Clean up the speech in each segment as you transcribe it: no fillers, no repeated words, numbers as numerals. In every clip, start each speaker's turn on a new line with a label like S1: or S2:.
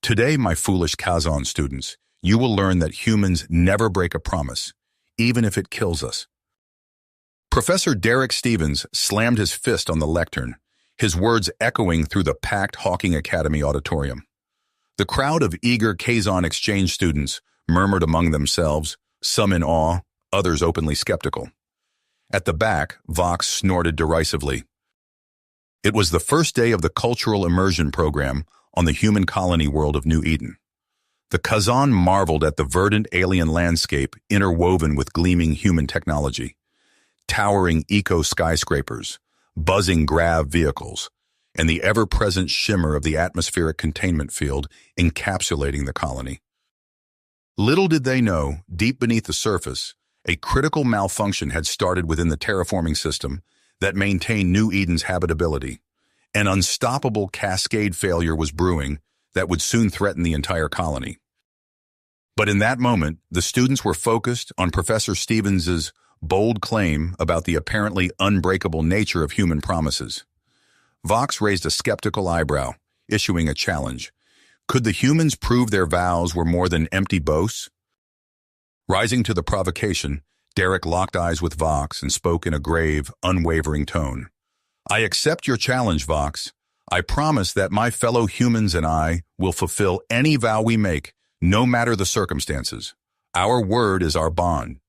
S1: Today, my foolish Kazan students, you will learn that humans never break a promise, even if it kills us. Professor Derek Stevens slammed his fist on the lectern, his words echoing through the packed Hawking Academy auditorium. The crowd of eager Kazan exchange students murmured among themselves, some in awe, others openly skeptical. At the back, Vox snorted derisively. It was the first day of the cultural immersion program on the human colony world of New Eden. The Kazan marveled at the verdant alien landscape interwoven with gleaming human technology. Towering eco-skyscrapers, buzzing grav vehicles, and the ever-present shimmer of the atmospheric containment field encapsulating the colony. Little did they know, deep beneath the surface, a critical malfunction had started within the terraforming system that maintained New Eden's habitability. An unstoppable cascade failure was brewing that would soon threaten the entire colony. But in that moment, the students were focused on Professor Stevens's bold claim about the apparently unbreakable nature of human promises. Vox raised a skeptical eyebrow, issuing a challenge. Could the humans prove their vows were more than empty boasts? Rising to the provocation, Derek locked eyes with Vox and spoke in a grave, unwavering tone. I accept your challenge, Vox. I promise that my fellow humans and I will fulfill any vow we make, no matter the circumstances. Our word is our bond.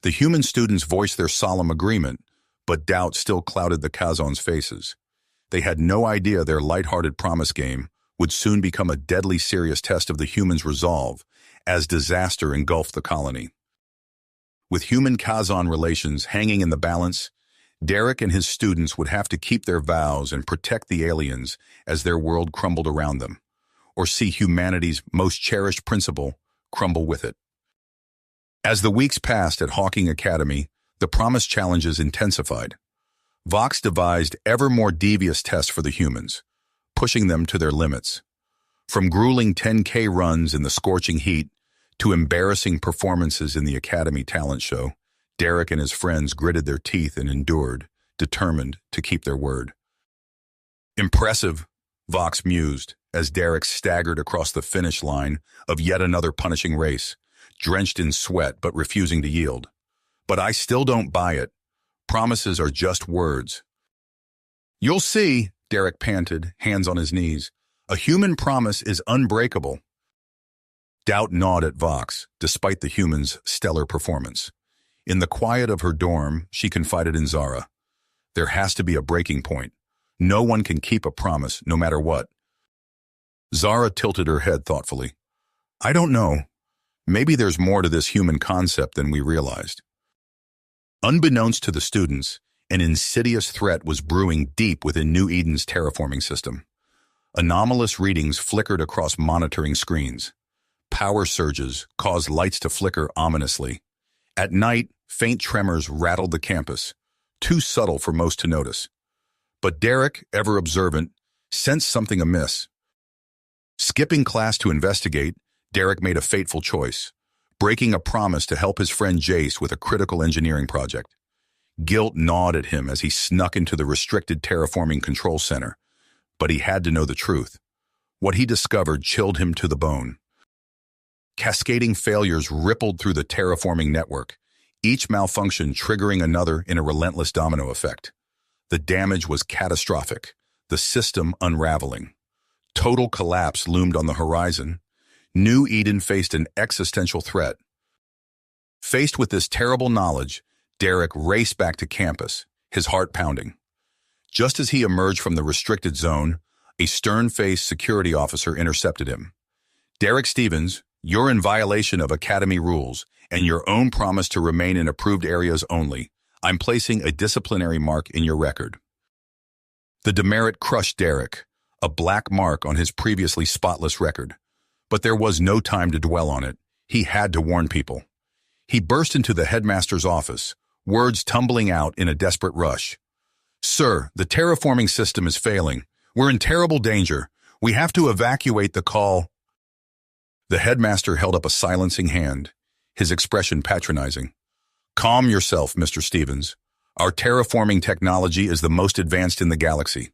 S1: The human students voiced their solemn agreement, but doubt still clouded the Kazan's faces. They had no idea their lighthearted promise game would soon become a deadly serious test of the humans' resolve as disaster engulfed the colony. With human-Kazan relations hanging in the balance, Derek and his students would have to keep their vows and protect the aliens as their world crumbled around them, or see humanity's most cherished principle crumble with it. As the weeks passed at Hawking Academy, the promise challenges intensified. Vox devised ever more devious tests for the humans, pushing them to their limits. From grueling 10K runs in the scorching heat to embarrassing performances in the Academy talent show, Derek and his friends gritted their teeth and endured, determined to keep their word. Impressive, Vox mused, as Derek staggered across the finish line of yet another punishing race, drenched in sweat but refusing to yield. But I still don't buy it. Promises are just words. You'll see, Derek panted, hands on his knees. A human promise is unbreakable. Doubt gnawed at Vox, despite the human's stellar performance. In the quiet of her dorm, she confided in Zara. There has to be a breaking point. No one can keep a promise, no matter what. Zara tilted her head thoughtfully. I don't know. Maybe there's more to this human concept than we realized. Unbeknownst to the students, an insidious threat was brewing deep within New Eden's terraforming system. Anomalous readings flickered across monitoring screens. Power surges caused lights to flicker ominously. At night, faint tremors rattled the campus, too subtle for most to notice. But Derek, ever observant, sensed something amiss. Skipping class to investigate, Derek made a fateful choice, breaking a promise to help his friend Jace with a critical engineering project. Guilt gnawed at him as he snuck into the restricted terraforming control center, but he had to know the truth. What he discovered chilled him to the bone. Cascading failures rippled through the terraforming network, each malfunction triggering another in a relentless domino effect. The damage was catastrophic, the system unraveling. Total collapse loomed on the horizon. New Eden faced an existential threat. Faced with this terrible knowledge, Derek raced back to campus, his heart pounding. Just as he emerged from the restricted zone, a stern-faced security officer intercepted him. Derek Stevens, you're in violation of Academy rules and your own promise to remain in approved areas only. I'm placing a disciplinary mark in your record. The demerit crushed Derek, a black mark on his previously spotless record. But there was no time to dwell on it. He had to warn people. He burst into the headmaster's office, words tumbling out in a desperate rush. Sir, the terraforming system is failing. We're in terrible danger. We have to evacuate the call. The headmaster held up a silencing hand, his expression patronizing. Calm yourself, Mr. Stevens. Our terraforming technology is the most advanced in the galaxy.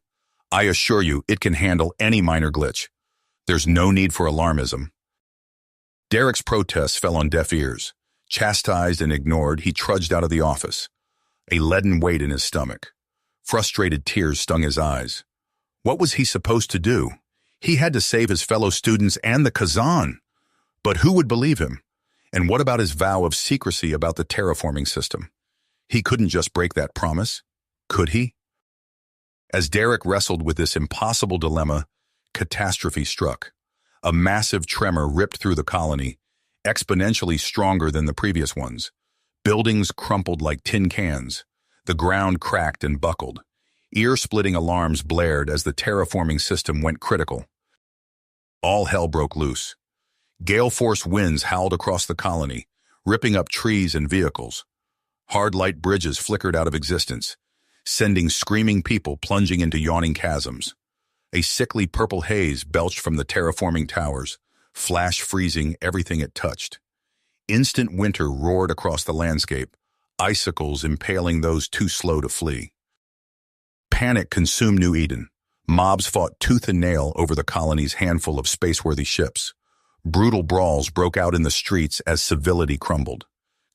S1: I assure you it can handle any minor glitch. There's no need for alarmism. Derek's protests fell on deaf ears. Chastised and ignored, he trudged out of the office, a leaden weight in his stomach. Frustrated tears stung his eyes. What was he supposed to do? He had to save his fellow students and the Kazan. But who would believe him? And what about his vow of secrecy about the terraforming system? He couldn't just break that promise, could he? As Derek wrestled with this impossible dilemma, catastrophe struck. A massive tremor ripped through the colony, exponentially stronger than the previous ones. Buildings crumpled like tin cans. The ground cracked and buckled. Ear-splitting alarms blared as the terraforming system went critical. All hell broke loose. Gale-force winds howled across the colony, ripping up trees and vehicles. Hard light bridges flickered out of existence, sending screaming people plunging into yawning chasms. A sickly purple haze belched from the terraforming towers, flash freezing everything it touched. Instant winter roared across the landscape, icicles impaling those too slow to flee. Panic consumed New Eden. Mobs fought tooth and nail over the colony's handful of space-worthy ships. Brutal brawls broke out in the streets as civility crumbled.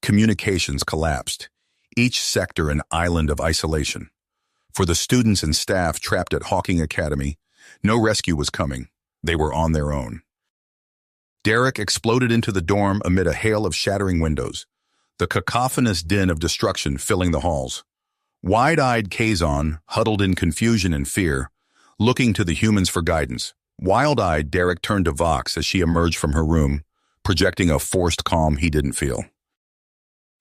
S1: Communications collapsed, each sector an island of isolation. For the students and staff trapped at Hawking Academy, no rescue was coming. They were on their own. Derek exploded into the dorm amid a hail of shattering windows, the cacophonous din of destruction filling the halls. Wide-eyed Kazan huddled in confusion and fear, looking to the humans for guidance. Wild-eyed, Derek turned to Vox as she emerged from her room, projecting a forced calm he didn't feel.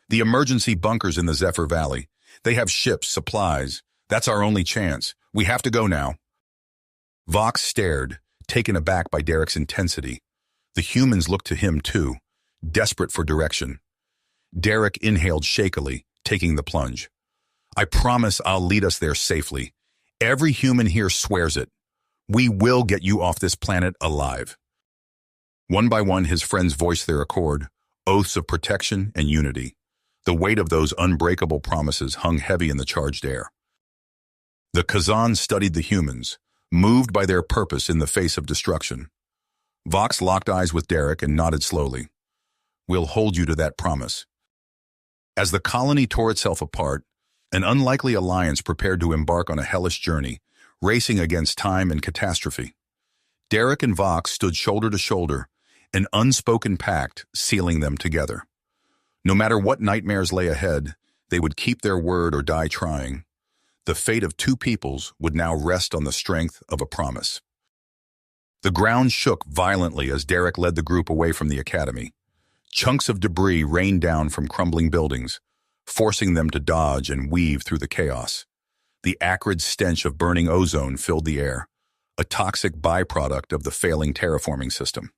S1: The emergency bunkers in the Zephyr Valley. They have ships, supplies. That's our only chance. We have to go now. Vox stared, taken aback by Derek's intensity. The humans looked to him too, desperate for direction. Derek inhaled shakily, taking the plunge. I promise I'll lead us there safely. Every human here swears it. We will get you off this planet alive. One by one, his friends voiced their accord, oaths of protection and unity. The weight of those unbreakable promises hung heavy in the charged air. The Kazan studied the humans, moved by their purpose in the face of destruction. Vox locked eyes with Derek and nodded slowly. We'll hold you to that promise. As the colony tore itself apart, an unlikely alliance prepared to embark on a hellish journey, racing against time and catastrophe. Derek and Vox stood shoulder to shoulder, an unspoken pact sealing them together. No matter what nightmares lay ahead, they would keep their word or die trying. The fate of two peoples would now rest on the strength of a promise. The ground shook violently as Derek led the group away from the academy. Chunks of debris rained down from crumbling buildings, forcing them to dodge and weave through the chaos. The acrid stench of burning ozone filled the air, a toxic byproduct of the failing terraforming system.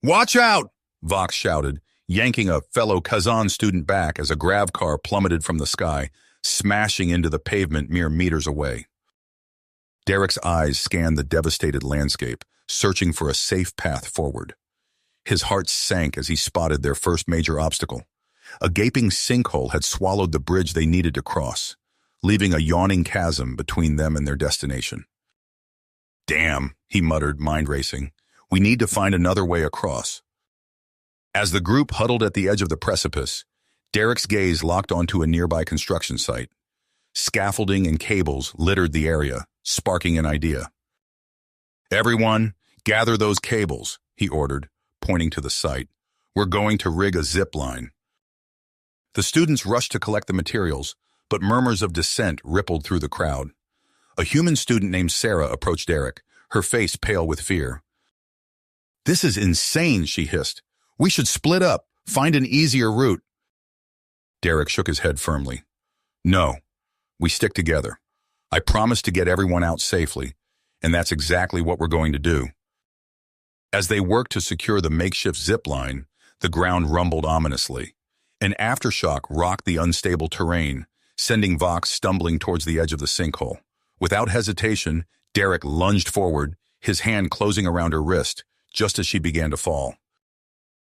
S1: "Watch out!" Vox shouted, yanking a fellow Kazan student back as a grav car plummeted from the sky, smashing into the pavement mere meters away. Derek's eyes scanned the devastated landscape, searching for a safe path forward. His heart sank as he spotted their first major obstacle. A gaping sinkhole had swallowed the bridge they needed to cross, leaving a yawning chasm between them and their destination. "Damn," he muttered, mind racing. "We need to find another way across." As the group huddled at the edge of the precipice, Derek's gaze locked onto a nearby construction site. Scaffolding and cables littered the area, sparking an idea. "Everyone, gather those cables," he ordered, pointing to the site. "We're going to rig a zip line." The students rushed to collect the materials, but murmurs of dissent rippled through the crowd. A human student named Sarah approached Derek, her face pale with fear. "This is insane," she hissed. "We should split up, find an easier route." Derek shook his head firmly. "No, we stick together. I promise to get everyone out safely, and that's exactly what we're going to do." As they worked to secure the makeshift zip line, the ground rumbled ominously. An aftershock rocked the unstable terrain, sending Vox stumbling towards the edge of the sinkhole. Without hesitation, Derek lunged forward, his hand closing around her wrist, just as she began to fall.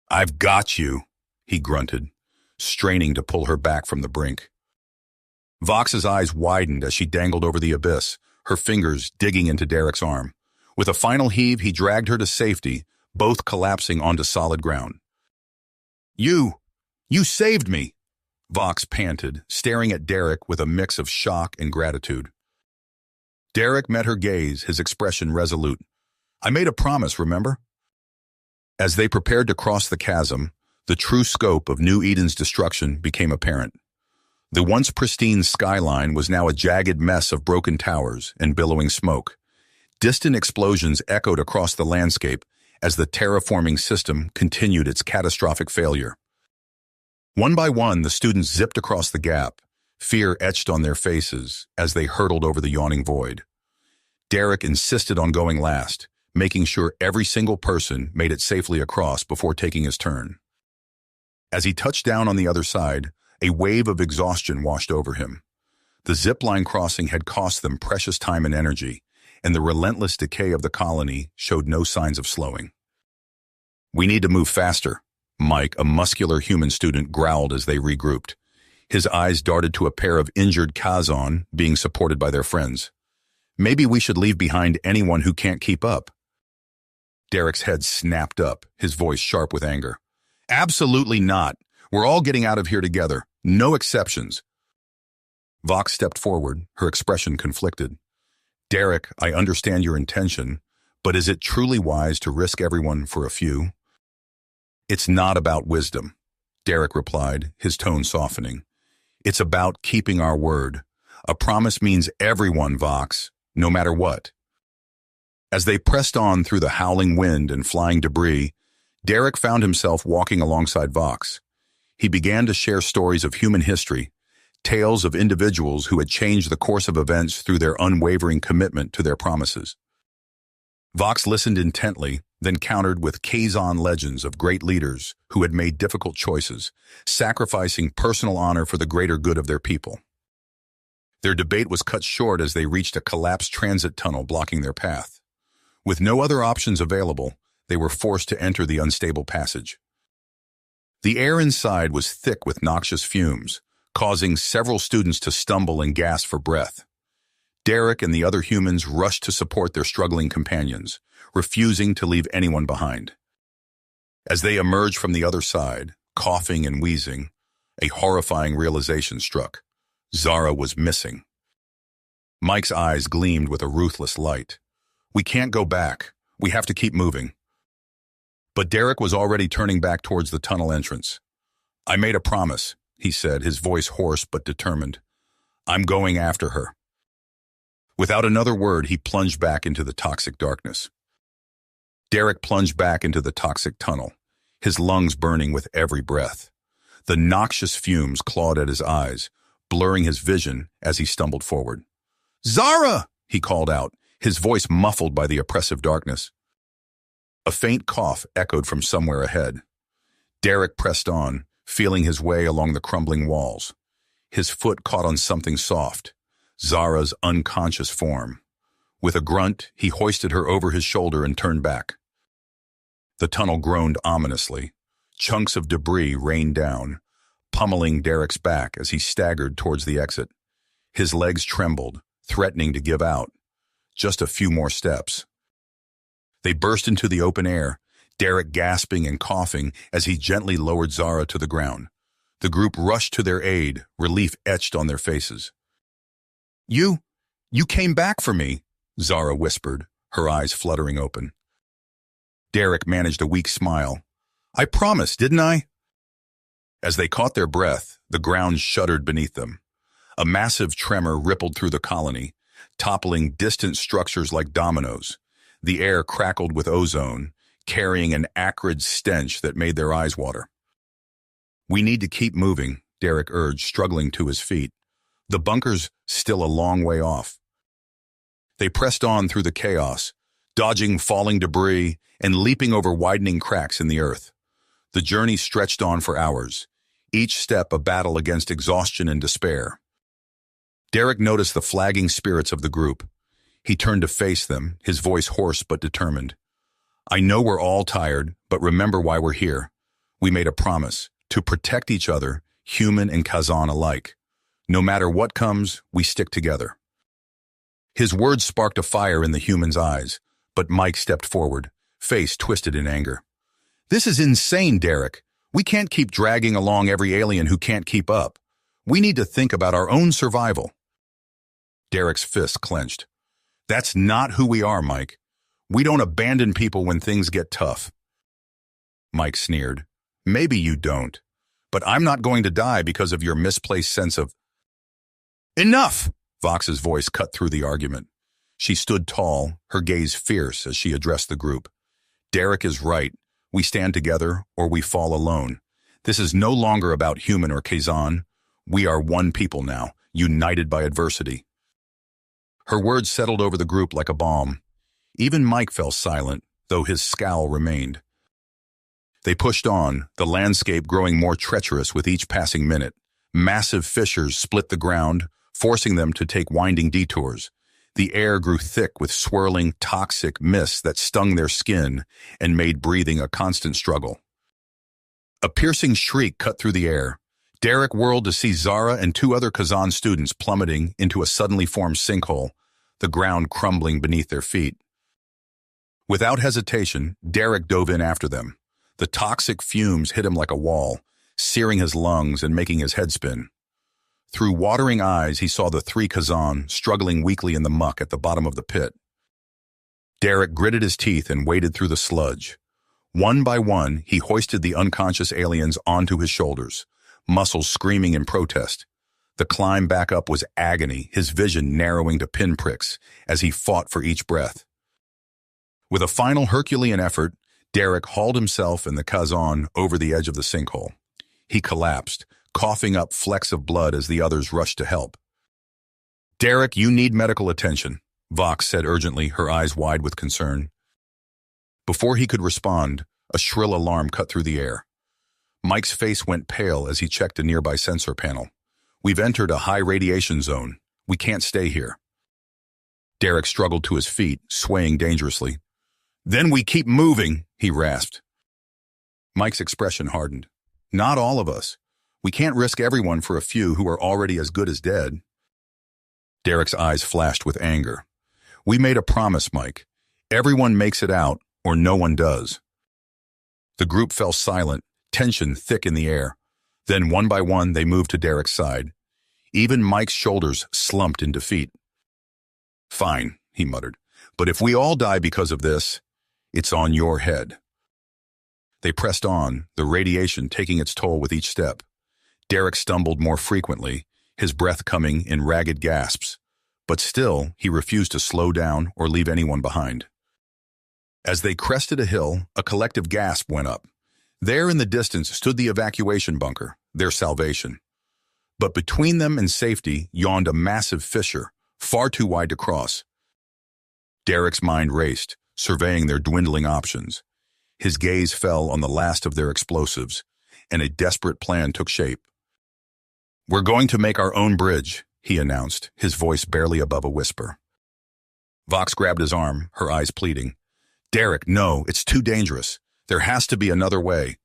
S1: "I've got you," he grunted, straining to pull her back from the brink. Vox's eyes widened as she dangled over the abyss, her fingers digging into Derek's arm. With a final heave, he dragged her to safety, both collapsing onto solid ground. You saved me, Vox panted, staring at Derek with a mix of shock and gratitude. Derek met her gaze, his expression resolute. I made a promise, remember? As they prepared to cross the chasm, the true scope of New Eden's destruction became apparent. The once pristine skyline was now a jagged mess of broken towers and billowing smoke. Distant explosions echoed across the landscape as the terraforming system continued its catastrophic failure. One by one, the students zipped across the gap, fear etched on their faces as they hurtled over the yawning void. Derek insisted on going last, making sure every single person made it safely across before taking his turn. As he touched down on the other side, a wave of exhaustion washed over him. The zipline crossing had cost them precious time and energy, and the relentless decay of the colony showed no signs of slowing. We need to move faster, Mike, a muscular human student, growled as they regrouped. His eyes darted to a pair of injured Kazon being supported by their friends. Maybe we should leave behind anyone who can't keep up. Derek's head snapped up, his voice sharp with anger. Absolutely not. We're all getting out of here together. No exceptions. Vox stepped forward, her expression conflicted. Derek, I understand your intention, but is it truly wise to risk everyone for a few? It's not about wisdom, Derek replied, his tone softening. It's about keeping our word. A promise means everyone, Vox, no matter what. As they pressed on through the howling wind and flying debris, Derek found himself walking alongside Vox. He began to share stories of human history, tales of individuals who had changed the course of events through their unwavering commitment to their promises. Vox listened intently, then countered with Kazon legends of great leaders who had made difficult choices, sacrificing personal honor for the greater good of their people. Their debate was cut short as they reached a collapsed transit tunnel blocking their path. With no other options available, they were forced to enter the unstable passage. The air inside was thick with noxious fumes, causing several students to stumble and gasp for breath. Derek and the other humans rushed to support their struggling companions, refusing to leave anyone behind. As they emerged from the other side, coughing and wheezing, a horrifying realization struck. Zara was missing. Mike's eyes gleamed with a ruthless light. We can't go back. We have to keep moving. But Derek was already turning back towards the tunnel entrance. I made a promise, he said, his voice hoarse but determined. I'm going after her. Without another word, he plunged back into the toxic darkness. Derek plunged back into the toxic tunnel, his lungs burning with every breath. The noxious fumes clawed at his eyes, blurring his vision as he stumbled forward. Zara! He called out, his voice muffled by the oppressive darkness. A faint cough echoed from somewhere ahead. Derek pressed on, feeling his way along the crumbling walls. His foot caught on something soft, Zara's unconscious form. With a grunt, he hoisted her over his shoulder and turned back. The tunnel groaned ominously. Chunks of debris rained down, pummeling Derek's back as he staggered towards the exit. His legs trembled, threatening to give out. Just a few more steps. They burst into the open air, Derek gasping and coughing as he gently lowered Zara to the ground. The group rushed to their aid, relief etched on their faces. You came back for me, Zara whispered, her eyes fluttering open. Derek managed a weak smile. I promised, didn't I? As they caught their breath, the ground shuddered beneath them. A massive tremor rippled through the colony, toppling distant structures like dominoes. The air crackled with ozone, carrying an acrid stench that made their eyes water. We need to keep moving, Derek urged, struggling to his feet. The bunker's still a long way off. They pressed on through the chaos, dodging falling debris and leaping over widening cracks in the earth. The journey stretched on for hours, each step a battle against exhaustion and despair. Derek noticed the flagging spirits of the group. He turned to face them, his voice hoarse but determined. I know we're all tired, but remember why we're here. We made a promise to protect each other, human and Kazan alike. No matter what comes, we stick together. His words sparked a fire in the humans' eyes, But Mike stepped forward, face twisted in anger. This is insane, Derek. We can't keep dragging along every alien who can't keep up. We need to think about our own survival. Derek's fist clenched. That's not who we are, Mike. We don't abandon people when things get tough. Mike sneered. Maybe you don't, but I'm not going to die because of your misplaced sense of... Enough! Vox's voice cut through the argument. She stood tall, her gaze fierce as she addressed the group. Derek is right. We stand together or we fall alone. This is no longer about human or Kazan. We are one people now, united by adversity. Her words settled over the group like a balm. Even Mike fell silent, though his scowl remained. They pushed on, the landscape growing more treacherous with each passing minute. Massive fissures split the ground, forcing them to take winding detours. The air grew thick with swirling, toxic mists that stung their skin and made breathing a constant struggle. A piercing shriek cut through the air. Derek whirled to see Zara and two other Kazan students plummeting into a suddenly formed sinkhole, the ground crumbling beneath their feet. Without hesitation, Derek dove in after them. The toxic fumes hit him like a wall, searing his lungs and making his head spin. Through watering eyes, he saw the three Kazan struggling weakly in the muck at the bottom of the pit. Derek gritted his teeth and waded through the sludge. One by one, he hoisted the unconscious aliens onto his shoulders, muscles screaming in protest. The climb back up was agony, his vision narrowing to pinpricks as he fought for each breath. With a final Herculean effort, Derek hauled himself and the Kazan over the edge of the sinkhole. He collapsed, coughing up flecks of blood as the others rushed to help. Derek, you need medical attention, Vox said urgently, her eyes wide with concern. Before he could respond, a shrill alarm cut through the air. Mike's face went pale as he checked a nearby sensor panel. We've entered a high radiation zone. We can't stay here. Derek struggled to his feet, swaying dangerously. Then we keep moving, he rasped. Mike's expression hardened. Not all of us. We can't risk everyone for a few who are already as good as dead. Derek's eyes flashed with anger. We made a promise, Mike. Everyone makes it out, or no one does. The group fell silent, tension thick in the air. Then one by one, they moved to Derek's side. Even Mike's shoulders slumped in defeat. Fine, he muttered, but if we all die because of this, it's on your head. They pressed on, the radiation taking its toll with each step. Derek stumbled more frequently, his breath coming in ragged gasps, but still he refused to slow down or leave anyone behind. As they crested a hill, a collective gasp went up. There in the distance stood the evacuation bunker, their salvation. But between them and safety yawned a massive fissure, far too wide to cross. Derek's mind raced, surveying their dwindling options. His gaze fell on the last of their explosives, and a desperate plan took shape. We're going to make our own bridge, he announced, his voice barely above a whisper. Vox grabbed his arm, her eyes pleading. Derek, no, it's too dangerous. There has to be another way.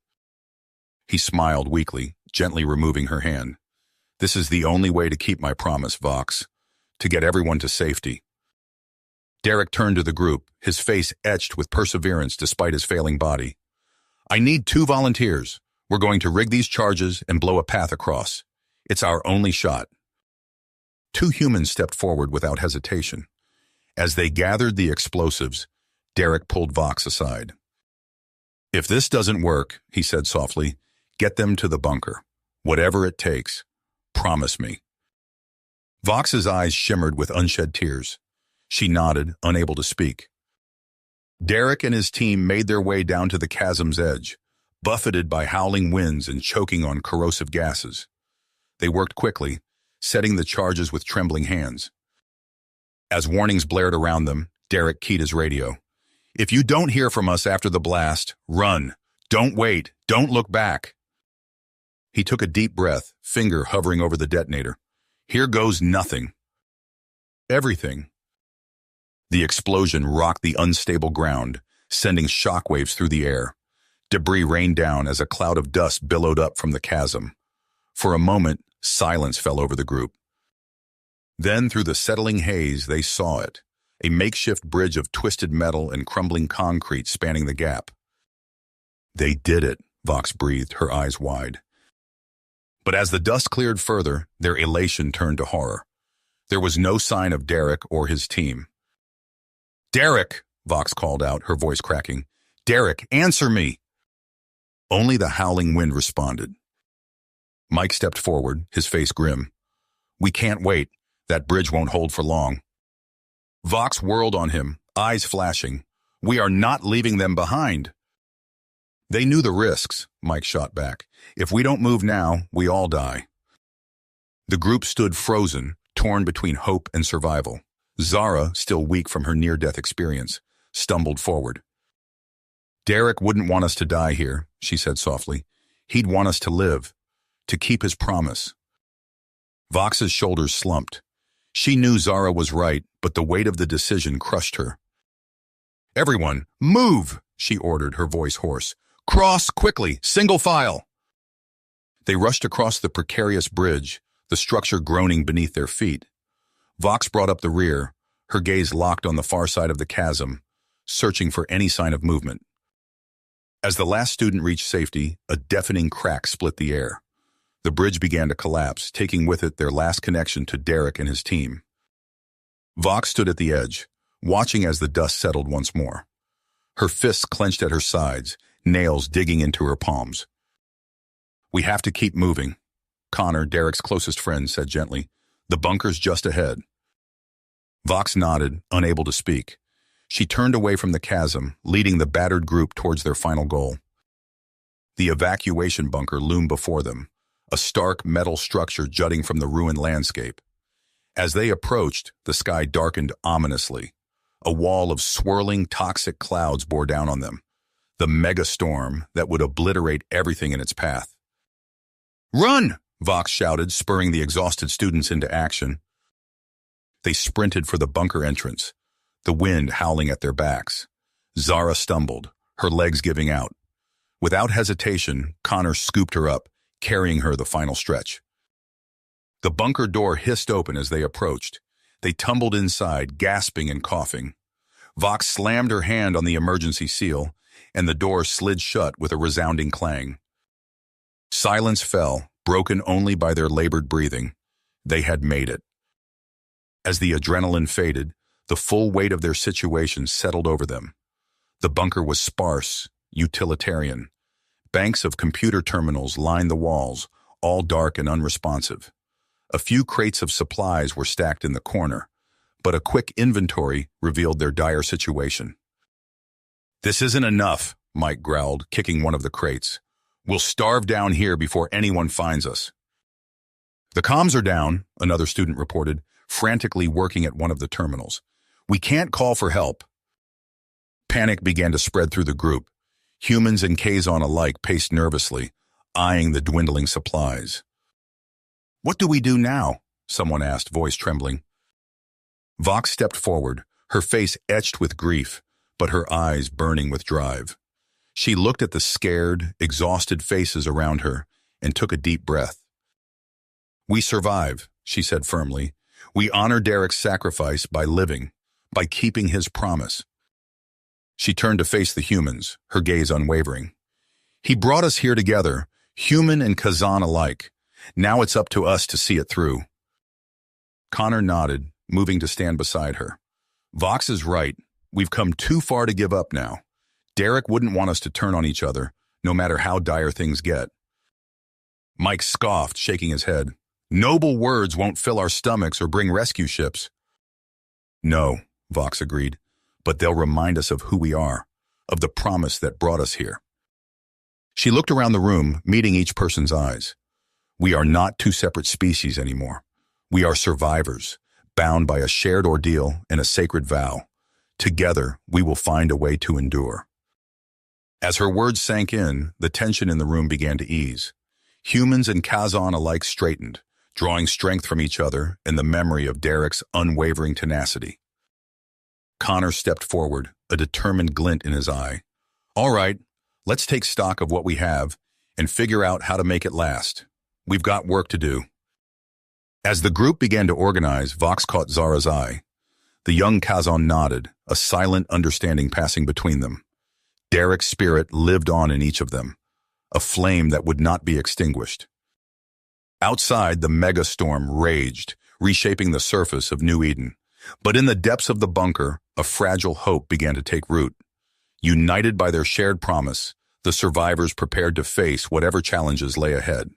S1: He smiled weakly, gently removing her hand. This is the only way to keep my promise, Vox, to get everyone to safety. Derek turned to the group, his face etched with perseverance despite his failing body. I need 2 volunteers. We're going to rig these charges and blow a path across. It's our only shot. 2 humans stepped forward without hesitation. As they gathered the explosives, Derek pulled Vox aside. If this doesn't work, he said softly, get them to the bunker. Whatever it takes. Promise me. Vox's eyes shimmered with unshed tears. She nodded, unable to speak. Derek and his team made their way down to the chasm's edge, buffeted by howling winds and choking on corrosive gases. They worked quickly, setting the charges with trembling hands. As warnings blared around them, Derek keyed his radio. If you don't hear from us after the blast, run. Don't wait. Don't look back. He took a deep breath, finger hovering over the detonator. Here goes nothing. Everything. The explosion rocked the unstable ground, sending shockwaves through the air. Debris rained down as a cloud of dust billowed up from the chasm. For a moment, silence fell over the group. Then, through the settling haze, they saw it. a makeshift bridge of twisted metal and crumbling concrete spanning the gap. They did it, Vox breathed, her eyes wide. But as the dust cleared further, their elation turned to horror. There was no sign of Derek or his team. "Derek!" Vox called out, her voice cracking. "Derek, answer me!" Only the howling wind responded. Mike stepped forward, his face grim. "We can't wait. That bridge won't hold for long." Vox whirled on him, eyes flashing. "We are not leaving them behind." "They knew the risks," Mike shot back. "If we don't move now, we all die." The group stood frozen, torn between hope and survival. Zara, still weak from her near-death experience, stumbled forward. "Derek wouldn't want us to die here," she said softly. "He'd want us to live, to keep his promise." Vox's shoulders slumped. She knew Zara was right, but the weight of the decision crushed her. "Everyone, move!" she ordered, her voice hoarse. "Cross, quickly, single file!" They rushed across the precarious bridge, the structure groaning beneath their feet. Vox brought up the rear, her gaze locked on the far side of the chasm, searching for any sign of movement. As the last student reached safety, a deafening crack split the air. The bridge began to collapse, taking with it their last connection to Derek and his team. Vox stood at the edge, watching as the dust settled once more. Her fists clenched at her sides, nails digging into her palms. "We have to keep moving," Connor, Derek's closest friend, said gently. "The bunker's just ahead." Vox nodded, unable to speak. She turned away from the chasm, leading the battered group towards their final goal. The evacuation bunker loomed before them, a stark metal structure jutting from the ruined landscape. As they approached, the sky darkened ominously. A wall of swirling, toxic clouds bore down on them, the megastorm that would obliterate everything in its path. "Run!" Vox shouted, spurring the exhausted students into action. They sprinted for the bunker entrance, the wind howling at their backs. Zara stumbled, her legs giving out. Without hesitation, Connor scooped her up, carrying her the final stretch. The bunker door hissed open as they approached. They tumbled inside, gasping and coughing. Vox slammed her hand on the emergency seal, and the door slid shut with a resounding clang. Silence fell, broken only by their labored breathing. They had made it. As the adrenaline faded, the full weight of their situation settled over them. The bunker was sparse, utilitarian. Banks of computer terminals lined the walls, all dark and unresponsive. A few crates of supplies were stacked in the corner, but a quick inventory revealed their dire situation. "This isn't enough," Mike growled, kicking one of the crates. "We'll starve down here before anyone finds us." "The comms are down," another student reported, frantically working at one of the terminals. "We can't call for help." Panic began to spread through the group. Humans and Kazon alike paced nervously, eyeing the dwindling supplies. "What do we do now?" someone asked, voice trembling. Vox stepped forward, her face etched with grief, but her eyes burning with drive. She looked at the scared, exhausted faces around her and took a deep breath. "We survive," she said firmly. "We honor Derek's sacrifice by living, by keeping his promise." She turned to face the humans, her gaze unwavering. "He brought us here together, human and Kazan alike. Now it's up to us to see it through." Connor nodded, moving to stand beside her. "Vox is right. We've come too far to give up now. Derek wouldn't want us to turn on each other, no matter how dire things get." Mike scoffed, shaking his head. "Noble words won't fill our stomachs or bring rescue ships." "No," Vox agreed, "but they'll remind us of who we are, of the promise that brought us here." She looked around the room, meeting each person's eyes. "We are not two separate species anymore. We are survivors, bound by a shared ordeal and a sacred vow. Together, we will find a way to endure." As her words sank in, the tension in the room began to ease. Humans and Kazan alike straightened, drawing strength from each other and the memory of Derek's unwavering tenacity. Connor stepped forward, a determined glint in his eye. "All right, let's take stock of what we have and figure out how to make it last. We've got work to do." As the group began to organize, Vox caught Zara's eye. The young Kazan nodded, a silent understanding passing between them. Derek's spirit lived on in each of them, a flame that would not be extinguished. Outside, the megastorm raged, reshaping the surface of New Eden. But in the depths of the bunker, a fragile hope began to take root. United by their shared promise, the survivors prepared to face whatever challenges lay ahead.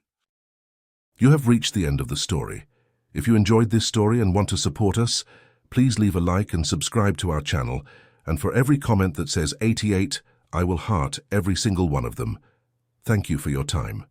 S2: You have reached the end of the story. If you enjoyed this story and want to support us, please leave a like and subscribe to our channel. And for every comment that says 88, I will heart every single one of them. Thank you for your time.